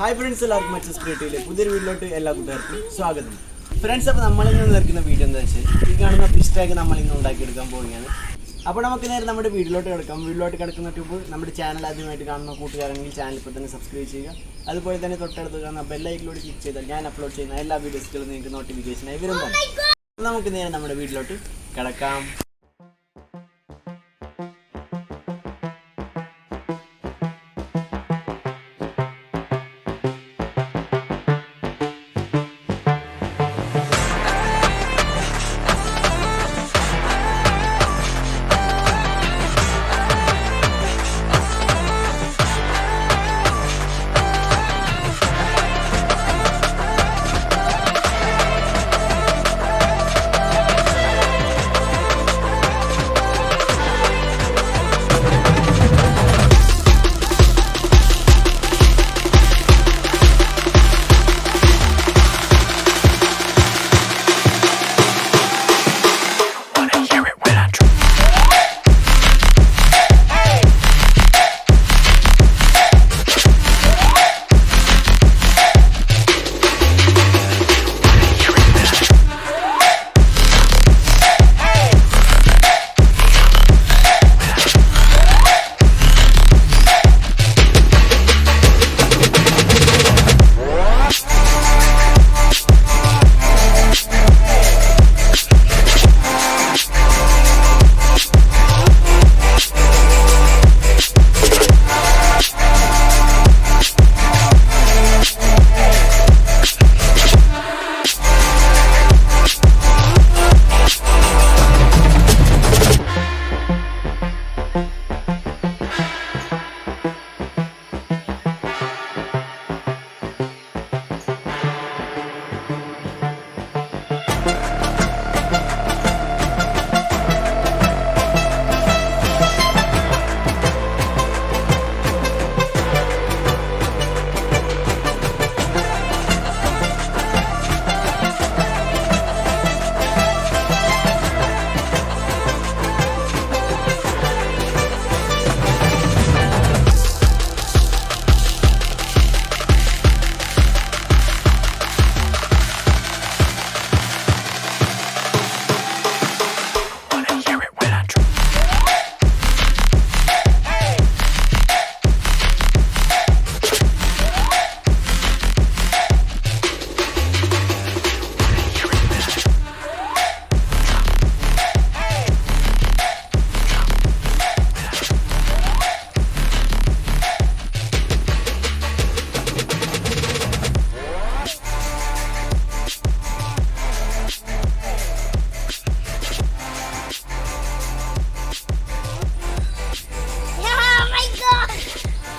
Hi friends, welcome to Verity. പുതിയൊരു വീഡിയോയിലോട്ട് എല്ലാ കൂട്ടുകാർക്കും സ്വാഗതം. ഫ്രണ്ട്സ്, അപ്പോൾ നമ്മൾ ഇന്ന് നിർക്കുന്ന വീഡിയോ എന്താ വെച്ചാൽ ഈ കാണുന്ന ഫിഷ് ടാഗ് നമ്മൾ ഇന്ന് ഉണ്ടാക്കിയെടുക്കാൻ പോവുകയാണ്. അപ്പോൾ നമുക്ക് നേരെ നമ്മുടെ വീഡിയോയിലോട്ട് കിടക്കാം. വീഡിയോയിലോട്ട് കിടക്കുന്ന ട്യൂബ് നമ്മുടെ ചാനൽ ആദ്യമായിട്ട് കാണുന്ന കൂട്ടുകാരെങ്കിൽ ചാനൽ ഇപ്പോൾ തന്നെ സബ്സ്ക്രൈബ് ചെയ്യുക. അതുപോലെ തന്നെ തൊട്ടടുത്ത് കാണുന്ന ബെല്ലൈക്കനിലൂടെ ക്ലിക്ക് ചെയ്താൽ ഞാൻ അപ്ലോഡ് ചെയ്യുന്ന എല്ലാ വീഡിയോസുകളും നിങ്ങൾക്ക് നോട്ടിഫിക്കേഷനായി വരുന്നതാണ്. നമുക്ക് നേരെ നമ്മുടെ വീഡിയോയിലോട്ട് കിടക്കാം.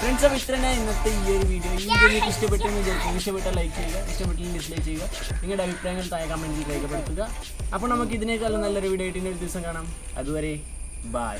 ഫ്രണ്ട്സ്, അപ്പോൾ ഇത്രയാണ് ഇന്നത്തെ ഈ ഒരു വീഡിയോ. ഈ വീഡിയോ നിങ്ങൾക്ക് ഇഷ്ടപ്പെട്ടെന്ന് വിചാരിക്കും. ഇഷ്ടപ്പെട്ടാൽ ലൈക്ക് ചെയ്യുക, ഇഷ്ടപ്പെട്ടില്ലെങ്കിൽ ഡിസ്ലൈക്ക് ചെയ്യുക. നിങ്ങളുടെ അഭിപ്രായങ്ങൾ താഴെ കമൻറ്റിൽ രേഖപ്പെടുത്തുക. അപ്പോൾ നമുക്ക് ഇതിനേക്കാളും നല്ലൊരു വീഡിയോ ആയിട്ട് ഒരു ദിവസം കാണാം. അതുവരെ ബൈ.